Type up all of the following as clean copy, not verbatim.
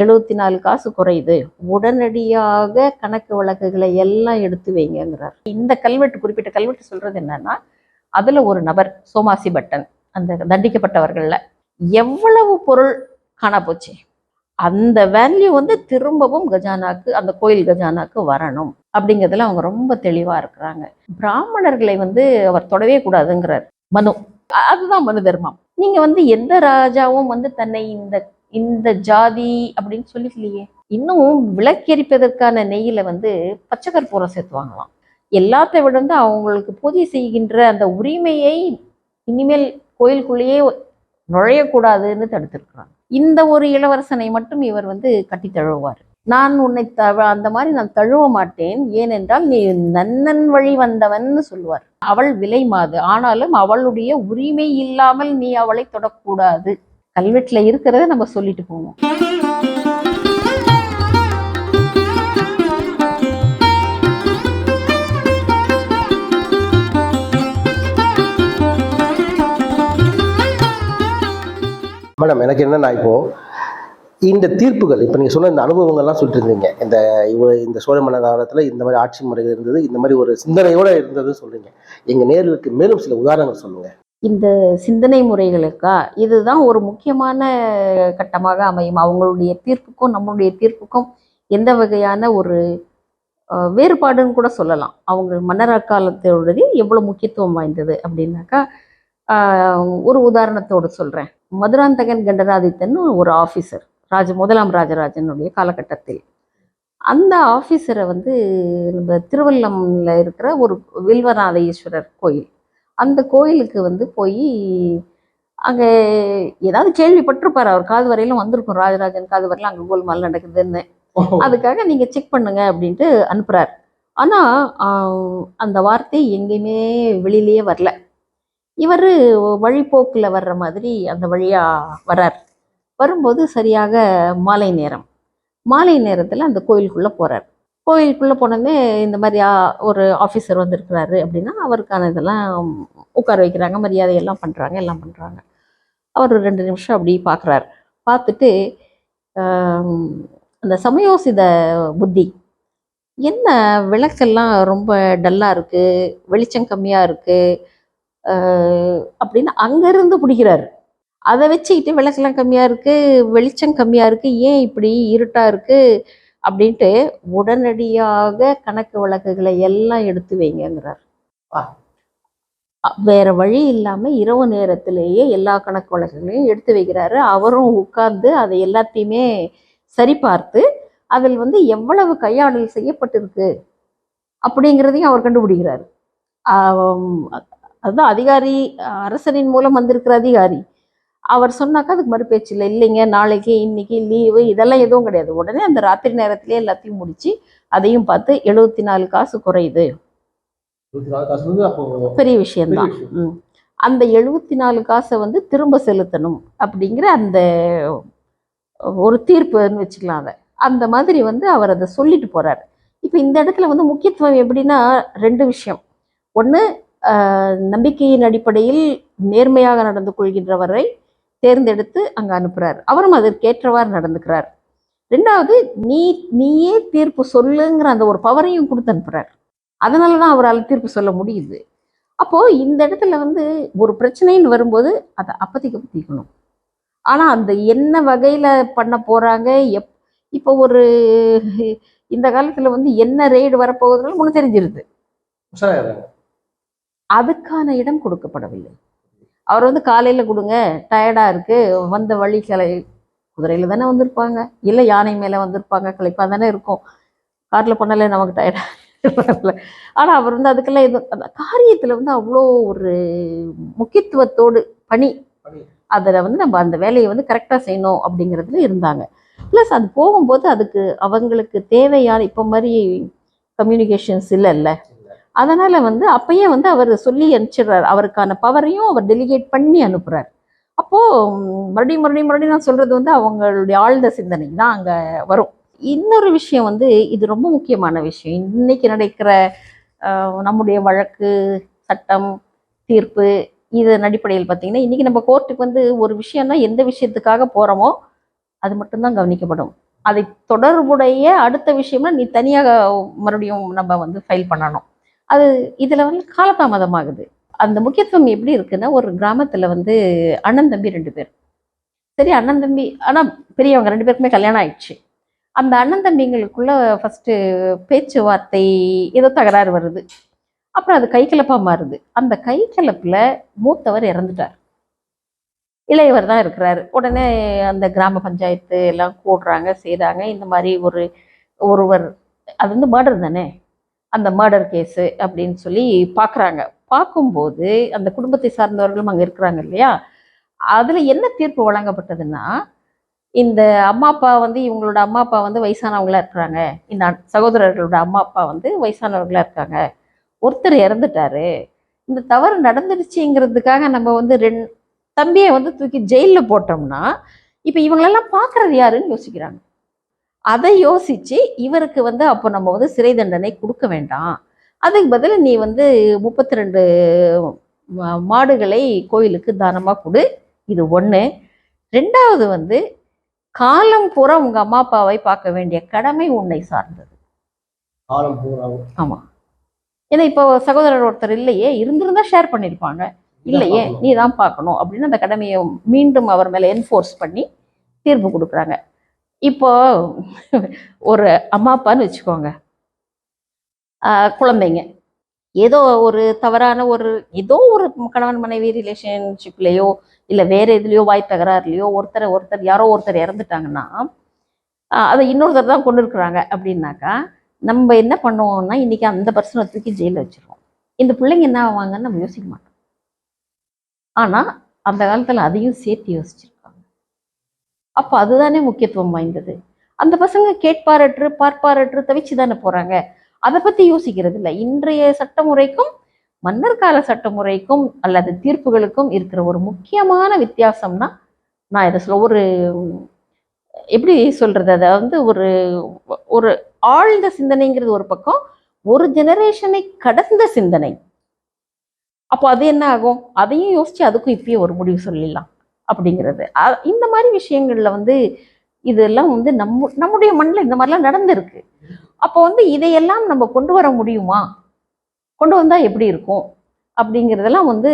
74 காசு குறையுது, உடனடியாக கணக்கு வழக்குகளை எல்லாம் எடுத்து வைங்கிறார். இந்த கல்வெட்டு, குறிப்பிட்ட கல்வெட்டு சொல்றது என்னன்னா, அதுல ஒரு நபர் சோமாசி பட்டன், அந்த தண்டிக்கப்பட்டவர்கள்ல எவ்வளவு பொருள் காணா போச்சு, அந்த வேல்யூ திரும்பவும் கஜானாக்கு, அந்த கோயில் கஜானாக்கு வரணும் அப்படிங்கிறதுல அவங்க ரொம்ப தெளிவா இருக்கிறாங்க. பிராமணர்களை அவர் தொடவே கூடாதுங்கிறார் மனு. அதுதான் மனு தர்மம். நீங்க எந்த ராஜாவும் தன்னை இந்த இந்த ஜாதி அப்படின்னு சொல்லிக்கலையே. இன்னும் விளக்கெரிப்பதற்கான நெய்யில பச்சை கற்பூரம் சேர்த்துவாங்களாம். எல்லாத்தை விட அவங்களுக்கு பூஜை செய்கின்ற அந்த உரிமையை இனிமேல் கோயிலுக்குள்ளேயே நுழையக்கூடாதுன்னு தடுத்திருக்கிறாங்க. இந்த ஒரு இளவரசனை மட்டும் இவர் கட்டி தழுவார். நான் உன்னை அந்த மாதிரி நான் தழுவ மாட்டேன், ஏனென்றால் நீ நன்னன் வழி வந்தவன் சொல்லுவார். அவள் விலை மாது, ஆனாலும் அவளுடைய உரிமை இல்லாமல் நீ அவளை தொடக்கூடாது. கல்வெட்டுல இருக்கிறத நம்ம சொல்லிட்டு போவோம். மேடம், எனக்கு என்னன்னா, இப்போ இந்த தீர்ப்புகள், இப்போ நீங்கள் சொன்ன இந்த அனுபவங்கள்லாம் சொல்லிட்டு இருந்தீங்க, இந்த சோழ மன்னர் காலத்தில் இந்த மாதிரி ஆட்சி முறைகள் இருந்தது, இந்த மாதிரி ஒரு சிந்தனையோடு இருந்ததுன்னு சொல்றீங்க. எங்கள் நேர்களுக்கு மேலும் சில உதாரணங்கள் சொல்லுங்க. இந்த சிந்தனை முறைகளுக்கா இதுதான் ஒரு முக்கியமான கட்டமாக அமையும். அவங்களுடைய தீர்ப்புக்கும் நம்மளுடைய தீர்ப்புக்கும் எந்த வகையான ஒரு வேறுபாடுன்னு கூட சொல்லலாம். அவங்க மன்னர் காலத்தோடது எவ்வளவு முக்கியத்துவம் வாய்ந்தது அப்படின்னாக்கா, ஒரு உதாரணத்தோடு சொல்றேன். மதுராந்தகன் கண்டராதித்தன் ஒரு ஆஃபீஸர், முதலாம் ராஜராஜனுடைய காலகட்டத்தில். அந்த ஆஃபீஸரை நம்ம திருவள்ளம்ல இருக்கிற ஒரு வில்வநாத ஈஸ்வரர் கோயில், அந்த கோயிலுக்கு போய் அங்கே ஏதாவது கேள்விப்பட்டிருப்பார். அவர் காது வரையிலும் வந்திருக்கும், ராஜராஜன் காது வரையிலும் அங்கே கோல்மால் நடக்குதுன்னு. அதுக்காக நீங்கள் செக் பண்ணுங்க அப்படின்ட்டு அனுப்புகிறார். ஆனால் அந்த வார்த்தை எங்கேயுமே வெளியிலேயே வரல. இவர் வழிபோக்கில் வர்ற மாதிரி அந்த வழியாக வர்றார். வரும்போது சரியாக மாலை நேரத்தில் அந்த கோயிலுக்குள்ளே போகிறார். கோயிலுக்குள்ளே போனோடனே இந்த மாதிரி ஒரு ஆஃபீஸர் வந்திருக்கிறாரு அப்படின்னா அவருக்கான இதெல்லாம் உட்கார வைக்கிறாங்க, மரியாதையெல்லாம் பண்ணுறாங்க. அவர் 2 நிமிஷம் அப்படி பார்க்குறாரு. பார்த்துட்டு அந்த சமயோசித புத்தி, என்ன விளக்கெல்லாம் ரொம்ப டல்லாக இருக்குது, வெளிச்சம் கம்மியாக இருக்குது அப்படின்னு அங்கேருந்து பிடிக்கிறாரு. அதை வச்சுக்கிட்டு விளக்கெல்லாம் கம்மியாக இருக்குது, வெளிச்சம் கம்மியாக இருக்குது, ஏன் இப்படி இருட்டாக இருக்குது அப்படின்ட்டு உடனடியாக கணக்கு வழக்குகளை எல்லாம் எடுத்து வைங்கிறார். வேற வழி இல்லாமல் இரவு நேரத்திலேயே எல்லா கணக்கு வழக்குகளையும் எடுத்து வைக்கிறாரு. அவரும் உட்கார்ந்து அதை எல்லாத்தையுமே சரி பார்த்து அதில் எவ்வளவு கையாடல் செய்யப்பட்டிருக்கு அப்படிங்கிறதையும் அவர் கண்டுபிடிக்கிறாரு. அதுதான் அதிகாரி, அரசனின் மூலம் வந்திருக்கிற அதிகாரி. அவர் சொன்னாக்கா அதுக்கு மறுபேச்சு இல்லை. இல்லைங்க, நாளைக்கு இன்னைக்கு லீவு இதெல்லாம் எதுவும் கிடையாது. உடனே அந்த ராத்திரி நேரத்திலே எல்லாத்தையும் முடிச்சு அதையும் பார்த்து 74 காசு குறையுது, பெரிய விஷயம்தான். அந்த 74 காசை திரும்ப செலுத்தணும் அப்படிங்கிற அந்த ஒரு தீர்ப்புன்னு வச்சுக்கலாம். அதை அந்த மாதிரி அவர் அதை சொல்லிட்டு போறார். இப்போ இந்த இடத்துல முக்கியத்துவம் எப்படின்னா 2 விஷயம். ஒன்று, நம்பிக்கையின் அடிப்படையில் நேர்மையாக நடந்து கொள்கின்றவரை தேர்ந்தெடுத்து அங்கே அனுப்புகிறார். அவரும் அதற்கேற்றவாறு நடந்துக்கிறார். 2வது, நீயே தீர்ப்பு சொல்லுங்கிற அந்த ஒரு பவரையும் கொடுத்து அனுப்புகிறார். அதனால தான் அவரால் தீர்ப்பு சொல்ல முடியுது. அப்போது இந்த இடத்துல ஒரு பிரச்சனைன்னு வரும்போது அதை அப்பத்திக்கு தீர்க்கணும். ஆனால் அந்த என்ன வகையில் பண்ண போகிறாங்க, இப்போ ஒரு இந்த காலத்தில் என்ன ரெய்டு வரப்போகுதுன்னு முன்ன தெரிஞ்சிருது. அதுக்கான இடம் கொடுக்கப்படவில்லை. அவர் காலையில் கொடுங்க, டயர்டாக இருக்குது, வந்த வழி குதிரையில் தானே வந்திருப்பாங்க, இல்லை யானை மேலே வந்திருப்பாங்க, களைப்பாக தானே இருக்கும், காரில் பண்ணலை நமக்கு டயர்டாக. ஆனால் அவர் அதுக்கெல்லாம் அந்த காரியத்தில் அவ்வளோ ஒரு முக்கியத்துவத்தோடு பணி, அதில் நம்ம அந்த வேலையை கரெக்டாக செய்யணும் அப்படிங்கிறதுல இருந்தாங்க. ப்ளஸ் அது போகும்போது அதுக்கு அவங்களுக்கு தேவையான இப்போ மாதிரி கம்யூனிகேஷன்ஸ் இல்லைல்ல, அதனால் அப்பயே அவர் சொல்லி அனுப்பிச்சிடுறார். அவருக்கான பவரையும் அவர் டெலிகேட் பண்ணி அனுப்புகிறார். அப்போது மறுபடியும் நான் சொல்கிறது அவங்களுடைய ஆழ்ந்த சிந்தனை தான் அங்கே வரும். இன்னொரு விஷயம் இது ரொம்ப முக்கியமான விஷயம். இன்னைக்கு நடக்கிற நம்முடைய வழக்கு, சட்டம், தீர்ப்பு இதன் அடிப்படையில் பார்த்தீங்கன்னா, இன்றைக்கி நம்ம கோர்ட்டுக்கு ஒரு விஷயம்னா எந்த விஷயத்துக்காக போகிறோமோ அது மட்டும்தான் கவனிக்கப்படும். அதை தொடர்புடைய அடுத்த விஷயம்னா நீ தனியாக மறுபடியும் நம்ம வந்து ஃபைல் பண்ணணும். அது இதில் வந்து காலதாமதமாகுது. அந்த முக்கியத்துவம் எப்படி இருக்குன்னா, ஒரு கிராமத்தில் வந்து அண்ணன் தம்பி 2 பேர். சரி, அண்ணன் தம்பி ஆனால் பெரியவங்க 2 பேருக்குமே கல்யாணம் ஆயிடுச்சு. அந்த அண்ணன் தம்பிங்களுக்குள்ள ஃபஸ்ட்டு பேச்சுவார்த்தை ஏதோ தகராறு வருது. அப்புறம் அது கைகலப்பாக மாறுது. அந்த கைகலப்பில் மூத்தவர் இறந்துட்டார். இளையவர் தான் இருக்கிறாரு. உடனே அந்த கிராம பஞ்சாயத்து எல்லாம் கூடுறாங்க, செய்கிறாங்க. இந்த மாதிரி ஒருவர் அது வந்து மர்டர் தானே, அந்த மர்டர் கேஸு அப்படின்னு சொல்லி பார்க்குறாங்க. பார்க்கும்போது அந்த குடும்பத்தை சார்ந்தவர்களும் அங்கே இருக்கிறாங்க இல்லையா, அதில் என்ன தீர்ப்பு வழங்கப்பட்டதுன்னா, இந்த அம்மா அப்பா வந்து இவங்களோட அம்மா அப்பா வந்து வயசானவங்களா இருக்கிறாங்க. இந்த சகோதரர்களோட அம்மா அப்பா வந்து வயசானவர்களா இருக்காங்க. ஒருத்தர் இறந்துட்டாரு. இந்த தவறு நடந்துருச்சுங்கிறதுக்காக நம்ம வந்து தம்பியை வந்து தூக்கி ஜெயிலில் போட்டோம்னா, இப்போ இவங்களெல்லாம் பார்க்குறது யாருன்னு யோசிக்கிறாங்க. அதை யோசிச்சு இவருக்கு வந்து அப்போ நம்ம வந்து சிறை தண்டனை கொடுக்க வேண்டாம். அதுக்கு பதில் நீ வந்து 32 மாடுகளை கோயிலுக்கு தானமாக கொடு. இது ஒன்று. 2வது வந்து காலம் பூரா உங்க அம்மா அப்பாவை பார்க்க வேண்டிய கடமை உன்னை சார்ந்தது. காலம் பூராவும். ஆமா. ஏன்னா இப்போ சகோதரர் ஒருத்தர் இல்லையே, இருந்திருந்தா ஷேர் பண்ணியிருப்பாங்க. இல்லையே, நீ தான் பார்க்கணும் அப்படின்னு அந்த கடமையை மீண்டும் அவர் மேலே என்ஃபோர்ஸ் பண்ணி தீர்ப்பு கொடுக்குறாங்க. இப்போ ஒரு அம்மா அப்பான்னு வச்சுக்கோங்க, குழந்தைங்க ஏதோ ஒரு தவறான ஏதோ ஒரு கணவன் மனைவி ரிலேஷன்ஷிப்லேயோ இல்லை வேற எதுலேயோ வாய் தகராறுலையோ ஒருத்தர் யாரோ ஒருத்தர் இறந்துட்டாங்கன்னா, அதை இன்னொருத்தர் தான் கொண்டு இருக்கிறாங்க அப்படின்னாக்கா, நம்ம என்ன பண்ணுவோம்னா இன்னைக்கு அந்த பர்சனை தூக்கி ஜெயிலில் வச்சிருவோம். இந்த பிள்ளைங்க என்ன ஆவாங்கன்னு நம்ம யோசிக்க மாட்டோம். ஆனால் அந்த காலத்தில் அதையும் சேர்த்து யோசிச்சிருக்காங்க. அப்போ அதுதானே முக்கியத்துவம் வாய்ந்தது. அந்த பசங்க கேட்பாரற்று பார்ப்பாரற்று தவிச்சு தானே போகிறாங்க. அதை பற்றி யோசிக்கிறது இல்லை. இன்றைய சட்டமுறைக்கும் மன்னர் கால சட்டமுறைக்கும் அல்லது தீர்ப்புகளுக்கும் இருக்கிற ஒரு முக்கியமான வித்தியாசம்னா, நான் இதை எப்படி சொல்றது, அதை வந்து ஒரு ஆழ்ந்த சிந்தனைங்கிறது ஒரு பக்கம், ஒரு ஜெனரேஷனை கடந்த சிந்தனை. அப்போ அது என்ன ஆகும், அதையும் யோசிச்சு அதுக்கும் இப்பயும் ஒரு முடிவு சொல்லிடலாம் அப்படிங்கிறது. இந்த மாதிரி விஷயங்கள்ல வந்து இதெல்லாம் வந்து நம்முடைய மண்ணில் இந்த மாதிரிலாம் நடந்திருக்கு. அப்போ வந்து இதையெல்லாம் நம்ம கொண்டு வர முடியுமா, கொண்டு வந்தா எப்படி இருக்கும் அப்படிங்கிறதெல்லாம் வந்து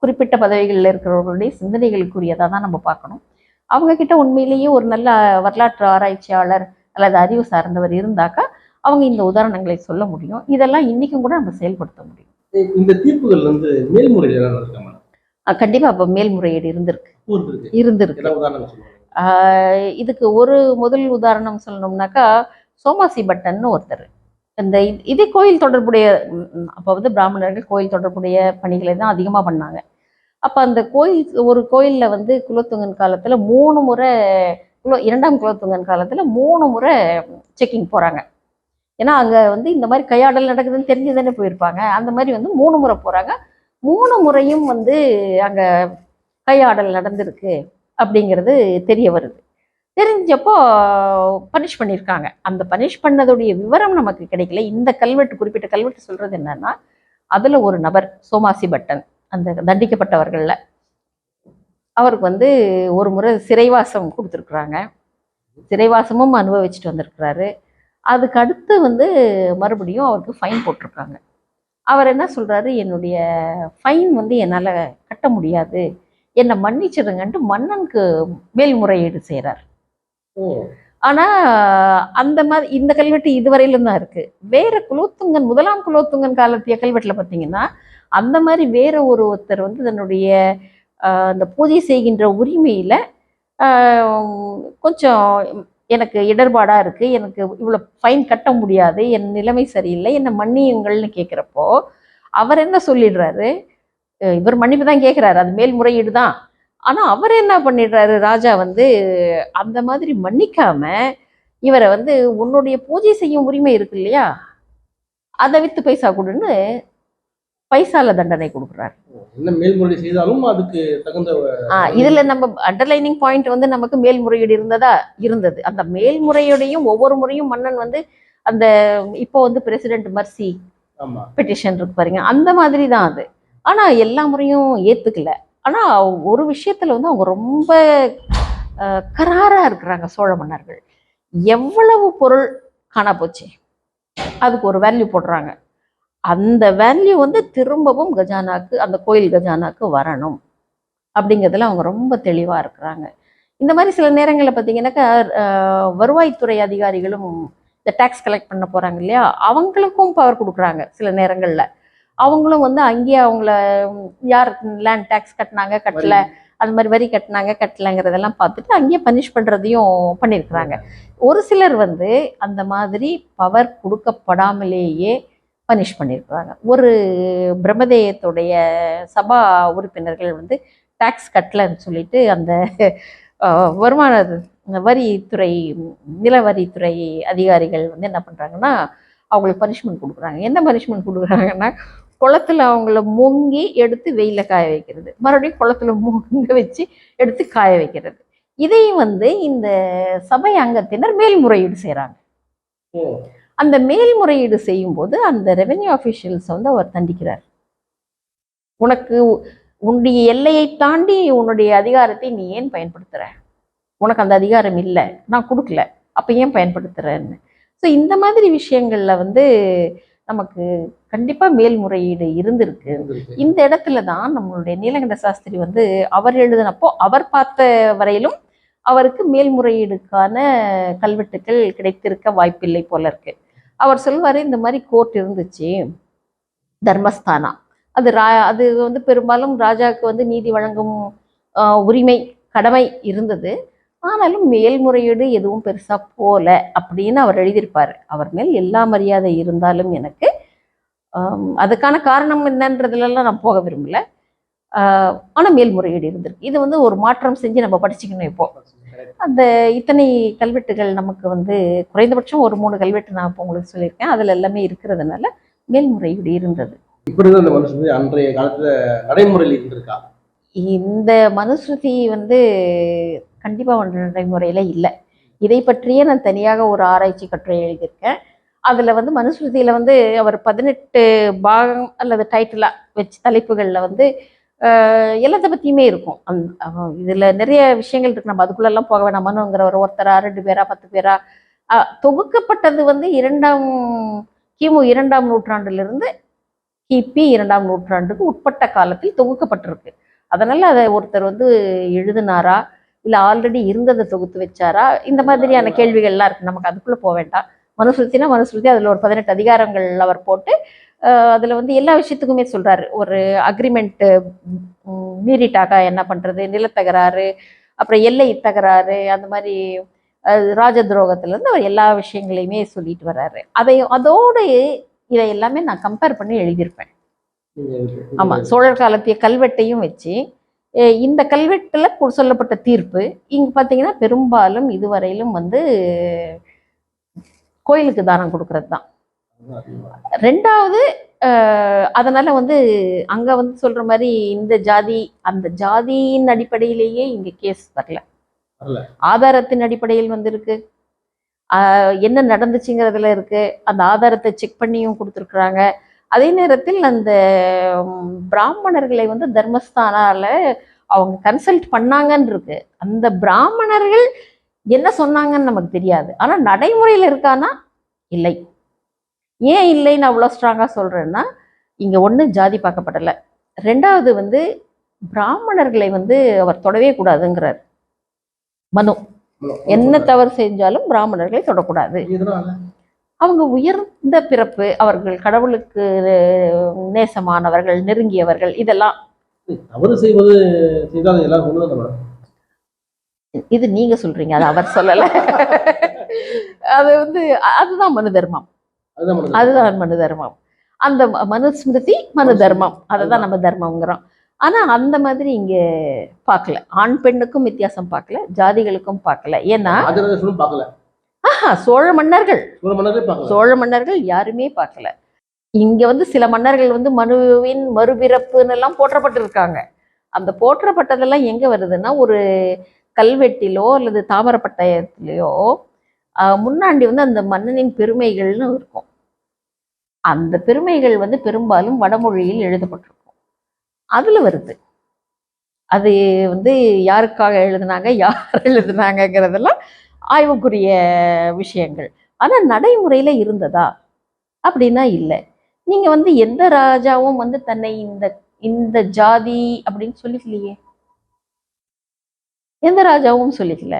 குறிப்பிட்ட பதவிகளில் இருக்கிறவர்களுடைய சிந்தனைகளுக்குரியதாக தான் நம்ம பார்க்கணும். அவங்க கிட்ட உண்மையிலேயே ஒரு நல்ல வரலாற்று ஆராய்ச்சியாளர் அல்லது அறிவு சார்ந்தவர் இருந்தாக்கா அவங்க இந்த உதாரணங்களை சொல்ல முடியும். இதெல்லாம் இன்னைக்கும் கூட நம்ம செயல்படுத்த முடியும். இந்த தீர்ப்புகள் வந்து மேல்முறையீடு கண்டிப்பா அப்ப மேல்முறையீடு இருந்திருக்கு. இதுக்கு ஒரு முதல் உதாரணம் சொல்லணும்னாக்கா, சோமாசி பட்டன்னு ஒருத்தர், இந்த இதே கோயில் தொடர்புடைய, அப்போ வந்து பிராமணர்கள் கோயில் தொடர்புடைய பணிகளை தான் அதிகமாக பண்ணாங்க. அப்போ அந்த ஒரு கோயிலில் வந்து குலோத்துங்கன் காலத்தில் 3 முறை, 2ஆம் குலோத்துங்கன் காலத்தில் 3 முறை செக்கிங் போகிறாங்க. ஏன்னா அங்கே வந்து இந்த மாதிரி கையாடல் நடக்குதுன்னு தெரிஞ்சு தானே போயிருப்பாங்க. அந்த மாதிரி வந்து 3 முறை போகிறாங்க. 3 முறையும் வந்து அங்கே கையாடல் நடந்திருக்கு அப்படிங்கிறது தெரிய வருது. தெரிஞ்சப்போ பனிஷ் பண்ணியிருக்காங்க. அந்த பனிஷ் பண்ணதுடைய விவரம் நமக்கு கிடைக்கல. இந்த குறிப்பிட்ட கல்வெட்டு சொல்கிறது என்னன்னா, அதில் ஒரு நபர் சோமாசி பட்டன், அந்த தண்டிக்கப்பட்டவர்களில் அவருக்கு வந்து ஒரு முறை சிறைவாசம் கொடுத்துருக்குறாங்க. சிறைவாசமும் அனுபவிச்சுட்டு வந்திருக்கிறாரு. அதுக்கு அடுத்து வந்து மறுபடியும் அவருக்கு ஃபைன் போட்டிருக்காங்க. அவர் என்ன சொல்கிறாரு, என்னுடைய ஃபைன் வந்து என்னால் கட்ட முடியாது, என்னை மன்னிச்சிடுங்கன்ட்டு மன்னனுக்கு மேல்முறையீடு செய்கிறார். ஆனால் அந்த மாதிரி இந்த கல்வெட்டு இதுவரையிலும் தான் இருக்குது. வேற குலோத்துங்கன், 1ஆம் குலோத்துங்கன் காலத்திய கல்வெட்டில் பார்த்தீங்கன்னா அந்த மாதிரி வேற ஒருத்தர் வந்து தன்னுடைய அந்த பூஜை செய்கின்ற உரிமையில் கொஞ்சம் எனக்கு இடர்பாடாக இருக்குது, எனக்கு இவ்வளோ ஃபைன் கட்ட முடியாது, என் நிலைமை சரியில்லை, என்னை மன்னியுங்கள்னு கேட்குறப்போ அவர் என்ன சொல்லிடுறாரு, இவர் மன்னிப்பு தான் கேட்குறாரு, அது மேல்முறையீடு தான். ஆனால் அவர் என்ன பண்ணிடுறாரு, ராஜா வந்து அந்த மாதிரி மன்னிக்காம இவரை வந்து உன்னுடைய பூஜை செய்யும் உரிமை இருக்கு இல்லையா, அதை வித்து பைசா கொடுன்னு பைசால தண்டனை கொடுக்குறாரு. என்ன மேல்முறை செய்தாலும் அதுக்கு தகுந்த இதுல நம்ம அண்டர்லைனிங் பாயிண்ட் வந்து நமக்கு மேல்முறையீடு இருந்தது. அந்த மேல்முறையீடையும் ஒவ்வொரு முறையும் மன்னன் வந்து அந்த இப்போ வந்து பிரசிடென்ட் மர்சி பெட்டிஷன் இருக்கு பாருங்க, அந்த மாதிரி தான் அது. ஆனா எல்லா முறையும் ஏத்துக்கல. ஆனா ஒரு விஷயத்துல வந்து அவங்க ரொம்ப கராரா இருக்கிறாங்க சோழ மன்னர்கள். எவ்வளவு பொருள் காணா போச்சு, அதுக்கு ஒரு வேல்யூ போடுறாங்க. அந்த வேல்யூ வந்து திரும்பவும் கஜானாக்கு, அந்த கோயில் கஜானாக்கு வரணும் அப்படிங்கிறதுல அவங்க ரொம்ப தெளிவா இருக்கிறாங்க. இந்த மாதிரி சில நேரங்களில் பார்த்தீங்கன்னாக்கா வருவாய்த்துறை அதிகாரிகளும் இந்த டேக்ஸ் கலெக்ட் பண்ண போறாங்க இல்லையா, அவங்களுக்கும் பவர் கொடுக்குறாங்க சில நேரங்களில். அவங்களும் வந்து அங்கேயே அவங்கள யார் லேண்ட் டேக்ஸ் கட்டினாங்க கட்டல, அது மாதிரி வரி கட்டினாங்க கட்டலைங்கிறதெல்லாம் பார்த்துட்டு அங்கேயே பனிஷ் பண்ணுறதையும் பண்ணியிருக்கிறாங்க. ஒரு சிலர் வந்து அந்த மாதிரி பவர் கொடுக்கப்படாமலேயே பனிஷ் பண்ணியிருக்கிறாங்க. ஒரு பிரம்மதேயத்துடைய சபா உறுப்பினர்கள் வந்து டேக்ஸ் கட்டலன்னு சொல்லிட்டு அந்த வருமான வரித்துறை, நிலவரித்துறை அதிகாரிகள் வந்து என்ன பண்ணுறாங்கன்னா அவங்களுக்கு பனிஷ்மெண்ட் கொடுக்குறாங்க. என்ன பனிஷ்மெண்ட் கொடுக்குறாங்கன்னா, குளத்துல அவங்கள முங்கி எடுத்து வெயில காய வைக்கிறது, மறுபடியும் குளத்துல முங்க வச்சு எடுத்து காய வைக்கிறது. இதையும் வந்து இந்த சபை அங்கத்தினர் மேல்முறையீடு செய்கிறாங்க. அந்த மேல்முறையீடு செய்யும்போது அந்த ரெவென்யூ ஆஃபீஷியல்ஸ் வந்து அவர் தண்டிக்கிறார். உனக்கு உன்னுடைய எல்லையை தாண்டி உன்னுடைய அதிகாரத்தை நீ ஏன் பயன்படுத்துற, உனக்கு அந்த அதிகாரம் இல்லை, நான் கொடுக்கல, அப்போ ஏன் பயன்படுத்துறேன்னு. ஸோ இந்த மாதிரி விஷயங்கள்ல வந்து நமக்கு கண்டிப்பாக மேல்முறையீடு இருந்திருக்கு. இந்த இடத்துல தான் நம்மளுடைய நீலகண்ட சாஸ்திரி வந்து அவர் எழுதினப்போ அவர் பார்த்த வரையிலும் அவருக்கு மேல்முறையீடுக்கான கல்வெட்டுக்கள் கிடைத்திருக்க வாய்ப்பில்லை போல இருக்கு. அவர் சொல்வார், இந்த மாதிரி கோர்ட் இருந்துச்சு தர்மஸ்தானா, அது வந்து பெரும்பாலும் ராஜாவுக்கு வந்து நீதி வழங்கும் உரிமை கடமை இருந்தது, ஆனாலும் மேல்முறையீடு எதுவும் பெருசா போல அப்படின்னு அவர் எழுதியிருப்பாரு. அவர் மேல் எல்லா மரியாதை இருந்தாலும் எனக்கு அதுக்கான காரணம் என்னன்றதுலாம் நான் போக விரும்பல. ஆனா மேல்முறையீடு இருந்திருக்கு. இது வந்து ஒரு மாற்றம் செஞ்சு நம்ம படிச்சுக்கணும். இப்போ அந்த இத்தனை கல்வெட்டுகள் நமக்கு வந்து குறைந்தபட்சம் ஒரு 3 கல்வெட்டு நான் இப்போ உங்களுக்கு சொல்லியிருக்கேன், அதுல எல்லாமே இருக்கிறதுனால மேல்முறையீடு இருந்தது. இப்படி அந்த மனுஸ்மிருதி அன்றைய காலத்துல நடைமுறையில் இருந்திருக்கா? இந்த மனுஸ்மிருதி வந்து கண்டிப்பா நடைமுறையில இல்லை. இதை பற்றியே நான் தனியாக ஒரு ஆராய்ச்சி கட்டுரை எழுதியிருக்கேன். அதுல வந்து மனுஸ்மிருதியில வந்து அவர் 18 பாகம் அல்லது டைட்டிலா வச்சு தலைப்புகள்ல வந்து எல்லாத்த பத்தியுமே இருக்கும். இதுல நிறைய விஷயங்கள் இருக்கு, நம்ம அதுக்குள்ளெல்லாம் போக வேணாம். மனுங்கிறவர் ஒருத்தரா 2 பேரா 10 பேரா தொகுக்கப்பட்டது வந்து கிமு 2ஆம் நூற்றாண்டிலிருந்து கிபி 2ஆம் நூற்றாண்டுக்கு உட்பட்ட காலத்தில் தொகுக்கப்பட்டிருக்கு. அதனால அதை ஒருத்தர் வந்து எழுதினாரா இல்லை ஆல்ரெடி இருந்ததை தொகுத்து வச்சாரா, இந்த மாதிரியான கேள்விகள்லாம் இருக்கு. நமக்கு அதுக்குள்ள போக வேண்டாம். மனுஸ்மிருதினா மனுஸ்மிருதி, அதில் ஒரு 18 அதிகாரங்கள் அவர் போட்டு அதில் வந்து எல்லா விஷயத்துக்குமே சொல்றாரு. ஒரு அக்ரிமெண்ட் மீறிட்டாக்கா என்ன பண்றது, நிலத்தகராறு, அப்புறம் எல்லை தகராறு, அந்த மாதிரி ராஜ துரோகத்திலேருந்து அவர் எல்லா விஷயங்களையுமே சொல்லிட்டு வர்றாரு. அதோடு இதை எல்லாமே நான் கம்பேர் பண்ணி எழுதியிருப்பேன். ஆமா, சோழர் காலத்திய கல்வெட்டையும் வச்சு இந்த கல்வெட்டுல சொல்லப்பட்ட தீர்ப்பு இங்க பாத்தீங்கன்னா பெரும்பாலும் இதுவரையிலும் வந்து கோயிலுக்கு தானம் கொடுக்கறது தான். ரெண்டாவது அதனால வந்து அங்க வந்து சொல்ற மாதிரி இந்த ஜாதி அந்த ஜாதியின் அடிப்படையிலேயே இங்க கேஸ் வரல, ஆதாரத்தின் அடிப்படையில் வந்து இருக்கு. என்ன நடந்துச்சுங்கிறதுல இருக்கு, அந்த ஆதாரத்தை செக் பண்ணியும் கொடுத்துருக்குறாங்க. அதே நேரத்தில் அந்த பிராமணர்களை வந்து தர்மஸ்தானால அவங்க கன்சல்ட் பண்ணாங்கன்னு இருக்கு. அந்த பிராமணர்கள் என்ன சொன்னாங்கன்னு நமக்கு தெரியாது, ஆனா நடைமுறையில் இருக்கானா இல்லை. ஏன் இல்லைன்னு அவ்வளோ ஸ்ட்ராங்கா சொல்றேன்னா, இங்க ஒண்ணு ஜாதி பார்க்கப்படலை, ரெண்டாவது வந்து பிராமணர்களை வந்து அவர் தொடவே கூடாதுங்கிறார் மனு. என்ன தவறு செஞ்சாலும் பிராமணர்களை தொடக்கூடாது, அவங்க உயர்ந்த பிறப்பு, அவர்கள் கடவுளுக்கு நேசமானவர்கள், நெருங்கியவர்கள், இதெல்லாம். தவறு செய்வது செய்தால் எல்லாம் இது நீங்க சொல்றீங்க, அது அவர் சொல்லல. அது வந்து அதுதான் மனு தர்மம், அதுதான் மனு தர்மம். அந்த மனுஸ்மிருதி மனு தர்மம், அதுதான் நம்ம தர்மம்ங்கிறோம். ஆனா அந்த மாதிரி இங்க பார்க்கல, ஆண் பெண்ணுக்கும் வித்தியாசம் பார்க்கல, ஜாதிகளுக்கும் பார்க்கல. ஏன்னா சோழ மன்னர்கள் யாருமே பார்க்கல. இங்க வந்து சில மன்னர்கள் வந்து மனுவின் மறுபிறப்புன்னு எல்லாம் போற்றப்பட்டு இருக்காங்க. அந்த போற்றப்பட்டதெல்லாம் எங்க வருதுன்னா, ஒரு கல்வெட்டிலோ அல்லது தாமிரப்பட்டயத்திலேயோ முன்னாடி வந்து அந்த மன்னனின் பெருமைகள்னு இருக்கும். அந்த பெருமைகள் வந்து பெரும்பாலும் வடமொழியில் எழுதப்பட்டிருக்கும், அதுல வருது. அது வந்து யாருக்காக எழுதுனாங்க, யார் எழுதுனாங்கங்கிறதெல்லாம் ஆய்வுக்குரிய விஷயங்கள். ஆனா நடைமுறையில இருந்ததா அப்படின்னா இல்லை. நீங்க வந்து எந்த ராஜாவும் வந்து தன்னை இந்த இந்த ஜாதி அப்படின்னு சொல்லிக்கலையே. எந்த ராஜாவும் சொல்லிக்கல.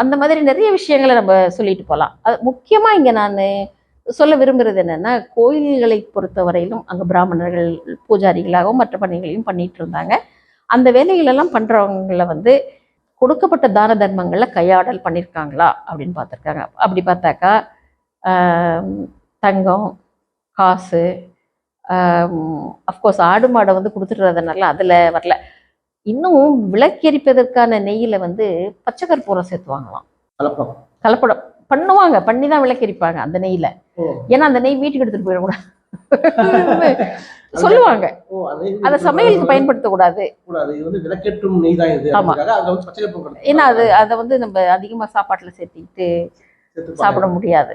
அந்த மாதிரி நிறைய விஷயங்களை நம்ம சொல்லிட்டு போகலாம். அது முக்கியமா இங்க நான் சொல்ல விரும்புறது என்னன்னா, கோயில்களை பொறுத்தவரையிலும் அங்க பிராமணர்கள் பூஜாரிகளாகவும் மற்ற பணிகளையும் பண்ணிட்டு இருந்தாங்க. அந்த வேலைகள் எல்லாம் பண்றவங்கள வந்து கொடுக்கப்பட்ட தான தர்மங்கள்ல கையாடல் பண்ணியிருக்காங்களா அப்படின்னு பார்த்துருக்காங்க. அப்படி பார்த்தாக்கா தங்கம், காசு, அஃப்கோர்ஸ் ஆடு மாடை வந்து கொடுத்துட்டுறதுனால அதில் வரல. இன்னும் விளக்கெரிப்பதற்கான நெய்யில வந்து பச்சை கற்பூரம் சேர்த்துவாங்களாம். கலப்படம் பண்ணுவாங்க, பண்ணி தான் விளக்கெரிப்பாங்க அந்த நெய்யில. ஏன்னா அந்த நெய் வீட்டுக்கு எடுத்துட்டு போயிடக்கூடாது சொல்லுவாங்க. அதை சமையலுக்கு பயன்படுத்தக்கூடாது. ஏன்னா அதை வந்து நம்ம அதிகமா சாப்பாட்டுல சேர்த்துக்கிட்டு சாப்பிட முடியாது.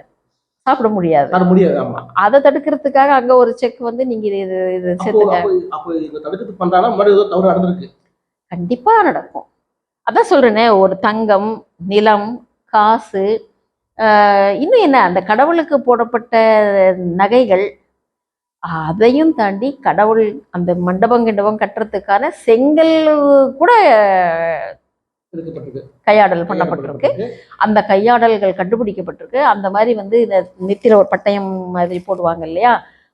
அதை தடுக்கிறதுக்காக அங்க ஒரு செக் வந்து நீங்க இது சேர்த்துக்க கண்டிப்பா நடக்கும். அதான் சொல்றேனே, ஒரு தங்கம், நிலம், காசு, இன்னும் என்ன அந்த கடவுளுக்கு போடப்பட்ட நகைகள், அதையும் தாண்டி கடவுள் அந்த மண்டபம் கிண்டபம் கட்டுறதுக்கான செங்கல் கூட கையாடல் பண்ணப்பட்டிருக்கு. அந்த கையாடல்கள் கண்டுபிடிக்கப்பட்டிருக்கு. அந்த மாதிரி வந்து இந்த நித்திர ஒரு பட்டயம் மாதிரி போடுவாங்க இல்லையா,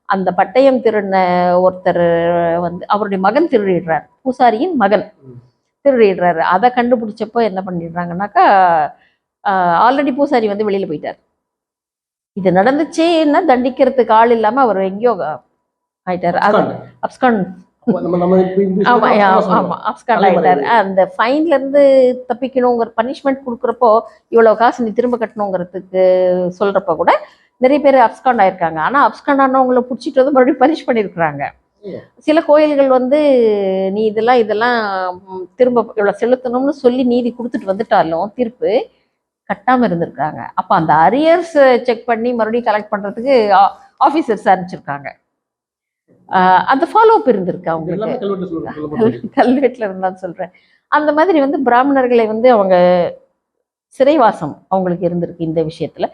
அந்த பட்டயம் திருடின ஒருத்தர் வந்து அவருடைய மகன் திருடிடுறார், பூசாரியின் மகன் திருடிடுறாரு. அதை கண்டுபிடிச்சப்போ என்ன பண்ணிடுறாங்கன்னாக்கா, ஆல்ரெடி பூசாரி வந்து வெளியில போயிட்டார். இது நடந்துச்சேன்னா தண்டிக்கிறதுக்கு ஆள் இல்லாம அவர் எங்கேயோ ஆயிட்டார். அந்த ஃபைன்ல இருந்து தப்பிக்கணுங்கிற பனிஷ்மெண்ட் கொடுக்குறப்போ இவ்வளவு காசு நீ திரும்ப கட்டணுங்கிறதுக்கு சொல்றப்ப கூட நிறைய பேர் அப்ஸ்காண்ட் ஆயிருக்காங்க. ஆனா அப்ஸ்காண்ட் ஆனவங்களை பிடிச்சிட்டு வந்து மறுபடியும் பனிஷ் பண்ணிருக்கிறாங்க. சில கோயில்கள் வந்து நீ இதெல்லாம் திரும்ப இவ்வளவு செலுத்தணும்னு சொல்லி நீதி கொடுத்துட்டு வந்துட்டாலும் தீர்ப்பு கட்டாம இருந்திருக்காங்க. அப்ப அந்த அரியர்ஸ் செக் பண்ணி மறுபடியும் கலெக்ட் பண்றதுக்கு ஆபீசர்ஸ் அனுப்பிச்சிருக்காங்க. அந்த ஃபாலோ அப் இருந்திருக்கு அவங்களுக்கு. கல்வெட்டுல இருந்தான்னு சொல்றேன். அந்த மாதிரி வந்து பிராமணர்களை வந்து அவங்க சிறைவாசம் அவங்களுக்கு இருந்திருக்கு. இந்த விஷயத்துல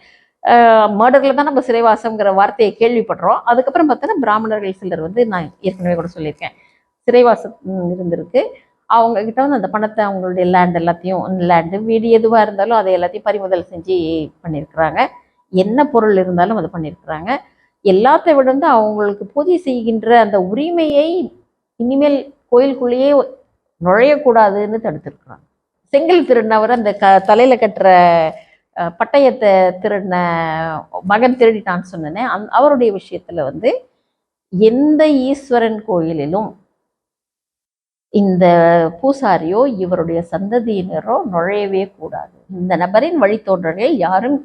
மர்டர்ல தான் நம்ம சிறைவாசம்ங்கிற வார்த்தையை கேள்விப்படுறோம். அதுக்கப்புறம் பார்த்தோன்னா பிராமணர்கள் சிலர் வந்து நான் ஏற்கனவே கூட சொல்லியிருக்கேன், சிறைவாசம் இருந்திருக்கு. அவங்க கிட்ட வந்து அந்த பணத்தை, அவங்களுடைய லேண்டு வீடு எதுவாக இருந்தாலும் அதை எல்லாத்தையும் பறிமுதல் செஞ்சு பண்ணியிருக்கிறாங்க. என்ன பொருள் இருந்தாலும் அதை பண்ணியிருக்கிறாங்க. எல்லாத்தை விட வந்து அவங்களுக்கு பூஜை செய்கின்ற அந்த உரிமையை இனிமேல் கோயிலுக்குள்ளேயே நுழையக்கூடாதுன்னு தடுத்திருக்கிறாங்க. செங்கல் திருடினவர் அந்த தலையில கட்டுற பட்டயத்தை திருடின மகன் திருடிட்டான்னு சொன்னேனே, அவருடைய விஷயத்துல வந்து எந்த ஈஸ்வரன் கோயிலிலும் இந்த பூசாரியோ இவருடைய சந்ததியினரோ நுழையவே கூடாது. இந்த நபரின் வழித்தோன்றர்கள் யாரும்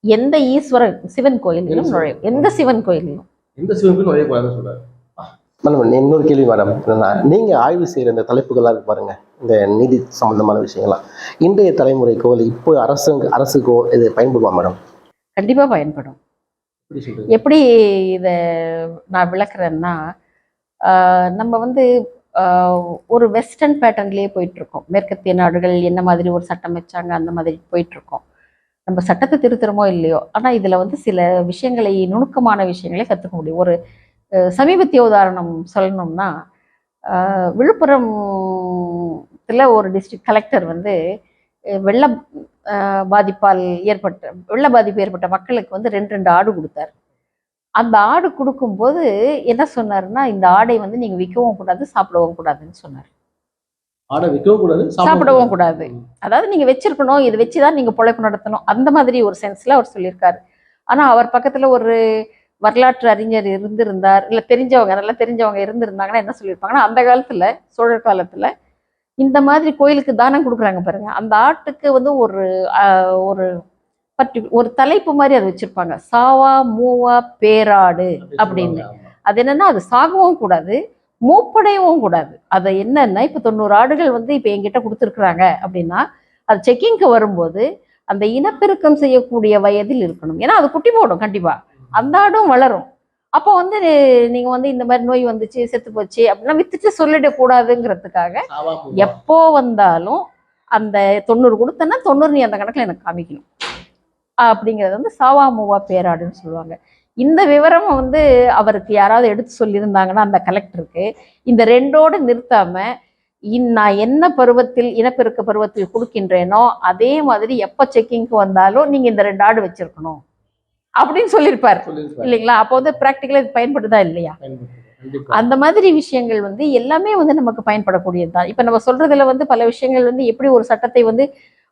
எந்த ஈஸ்வரன் சிவன் கோயிலிலும் எந்த சிவன் கோயிலிலும் நுழையக்கூடாதுன்னு சொல்றாரு. மேடம், இன்னொரு கேள்வி மேடம், நீங்க ஆய்வு செய்யற இந்த தலைப்புகள்லாம் இருக்கு பாருங்க, இந்த நீதி சம்பந்தமான விஷயங்கள்லாம் இன்றைய தலைமுறைக்கோ இல்லை இப்போ அரசுக்கோ இது பயன்படுமா மேடம்? கண்டிப்பா பயன்படும். எப்படி இதை நான் விளக்குறேன்னா, நம்ம வந்து ஒரு வெஸ்டர்ன் பேட்டர்ன்லேயே போயிட்டு இருக்கோம். மேற்கத்திய நாடுகள் என்ன மாதிரி ஒரு சட்டம் வச்சாங்க அந்த மாதிரி போயிட்டு இருக்கோம். நம்ம சட்டத்தை திருத்துறமோ இல்லையோ, ஆனால் இதில் வந்து சில விஷயங்களை, நுணுக்கமான விஷயங்களை கற்றுக்க முடியும். ஒரு சமீபத்திய உதாரணம் சொல்லணும்னா, விழுப்புரத்தில் ஒரு டிஸ்ட்ரிக்ட் கலெக்டர் வந்து வெள்ள பாதிப்பு ஏற்பட்ட மக்களுக்கு வந்து 2 ஆடு கொடுத்தார். அந்த ஆடு கொடுக்கும்போது என்ன சொன்னாருன்னா, இந்த ஆடை வந்து நீங்க விற்கவும் கூடாது, சாப்பிடவும் கூடாதுன்னு சொன்னார். ஆடை விற்கவும் கூடாது, சாப்பிடவும் கூடாது. அதாவது நீங்க வச்சிருக்கணும், இதை வச்சுதான் நீங்க பொழைப்பு நடத்தணும், அந்த மாதிரி ஒரு சென்ஸ்ல அவர் சொல்லியிருக்காரு. ஆனா அவர் பக்கத்துல ஒரு வரலாற்று அறிஞர் இருந்திருந்தார், இல்ல நல்லா தெரிஞ்சவங்க இருந்திருந்தாங்கன்னா என்ன சொல்லியிருப்பாங்கன்னா, அந்த காலத்துல, சோழர் காலத்துல இந்த மாதிரி கோயிலுக்கு தானம் கொடுக்குறாங்க பாருங்க, அந்த ஆட்டுக்கு வந்து ஒரு தலைப்பு மாதிரி அதை வச்சிருப்பாங்க, சாவா மூவா பேராடு அப்படின்னு. அது என்னன்னா, அது சாகவும் கூடாது, மூப்படையவும் கூடாது. அதை என்னன்னா, இப்ப 90 ஆடுகள் வந்து இப்ப என்கிட்ட கொடுத்துருக்குறாங்க அப்படின்னா, அது செக்கிங்க்கு வரும்போது அந்த இனப்பெருக்கம் செய்யக்கூடிய வயதில் இருக்கணும். ஏன்னா அது குட்டி போடும், கண்டிப்பா அந்த ஆடும் வளரும். அப்போ வந்து நீங்க வந்து இந்த மாதிரி நோய் வந்துச்சு செத்து போச்சு அப்படின்னா வித்துட்டு சொல்லிடக்கூடாதுங்கிறதுக்காக எப்போ வந்தாலும் அந்த 90 கொடுத்தேன்னா 90 நீ அந்த கணக்குல எனக்கு காமிக்கணும் அப்படிங்கிறது வந்து சாவா மூவா பேராடுன்னு சொல்லுவாங்க. இந்த விவரம் வந்து அவருக்கு யாராவது எடுத்து சொல்லியிருந்தாங்கன்னா அந்த கலெக்டருக்கு இந்த 2ஓடு நிறுத்தாம நான் என்ன பருவத்தில் இனப்பெருக்க பருவத்தில் கொடுக்கின்றேனோ அதே மாதிரி எப்ப செக்கிங்க்கு வந்தாலும் நீங்க இந்த 2 ஆடு வச்சிருக்கணும் அப்படின்னு சொல்லியிருப்பாரு இல்லைங்களா? அப்போ வந்து பிராக்டிக்கலா இது பயன்படுதா இல்லையா? அந்த மாதிரி விஷயங்கள் வந்து எல்லாமே வந்து நமக்கு பயன்படக்கூடியது தான். இப்ப நம்ம சொல்றதுல வந்து பல விஷயங்கள் வந்து எப்படி ஒரு சட்டத்தை வந்து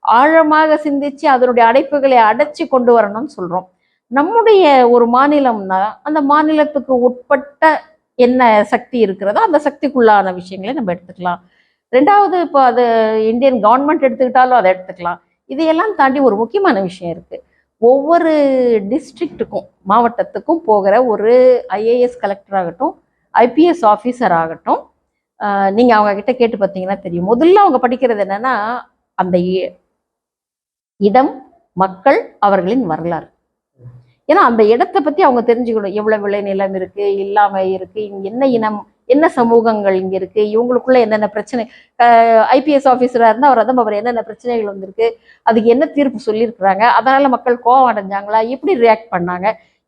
ஆழமாக சிந்திச்சு அதனுடைய அடைப்புகளை அடைச்சு கொண்டு வரணும்னு சொல்றோம். நம்முடைய ஒரு மாநிலம்னா அந்த மாநிலத்துக்கு உட்பட்ட என்ன சக்தி இருக்கிறதோ அந்த சக்திக்குள்ளான விஷயங்களை நம்ம எடுத்துக்கலாம். ரெண்டாவது இப்போ அது இந்தியன் கவர்மெண்ட் எடுத்துக்கிட்டாலும் அதை எடுத்துக்கலாம். இதையெல்லாம் தாண்டி ஒரு முக்கியமான விஷயம் இருக்கு. ஒவ்வொரு டிஸ்ட்ரிக்ட்டுக்கும் மாவட்டத்துக்கும் போகிற ஒரு ஐஏஎஸ் கலெக்டர் ஆகட்டும் ஐபிஎஸ் ஆஃபீஸர் ஆகட்டும் நீங்க அவங்க கிட்ட கேட்டு பார்த்தீங்கன்னா தெரியும். முதல்ல அவங்க படிக்கிறது என்னன்னா அந்த இடம் மக்கள் அவர்களின் வரலாறு. ஏன்னா அந்த இடத்தை பத்தி அவங்க தெரிஞ்சுக்கணும். எவ்வளவு விளைநிலம் இருக்கு இல்லாம இருக்கு, இங்க என்ன இனம் என்ன சமூகங்கள் இங்க இருக்கு, இவங்களுக்குள்ள என்னென்ன பிரச்சனை. ஐபிஎஸ் ஆஃபீஸரா இருந்தா அவர் என்னென்ன பிரச்சனைகள் வந்திருக்கு, அதுக்கு என்ன தீர்ப்பு சொல்லியிருக்கிறாங்க, அதனால மக்கள் கோவம் அடைஞ்சாங்களா, எப்படி ரியாக்ட் பண்ணாங்க,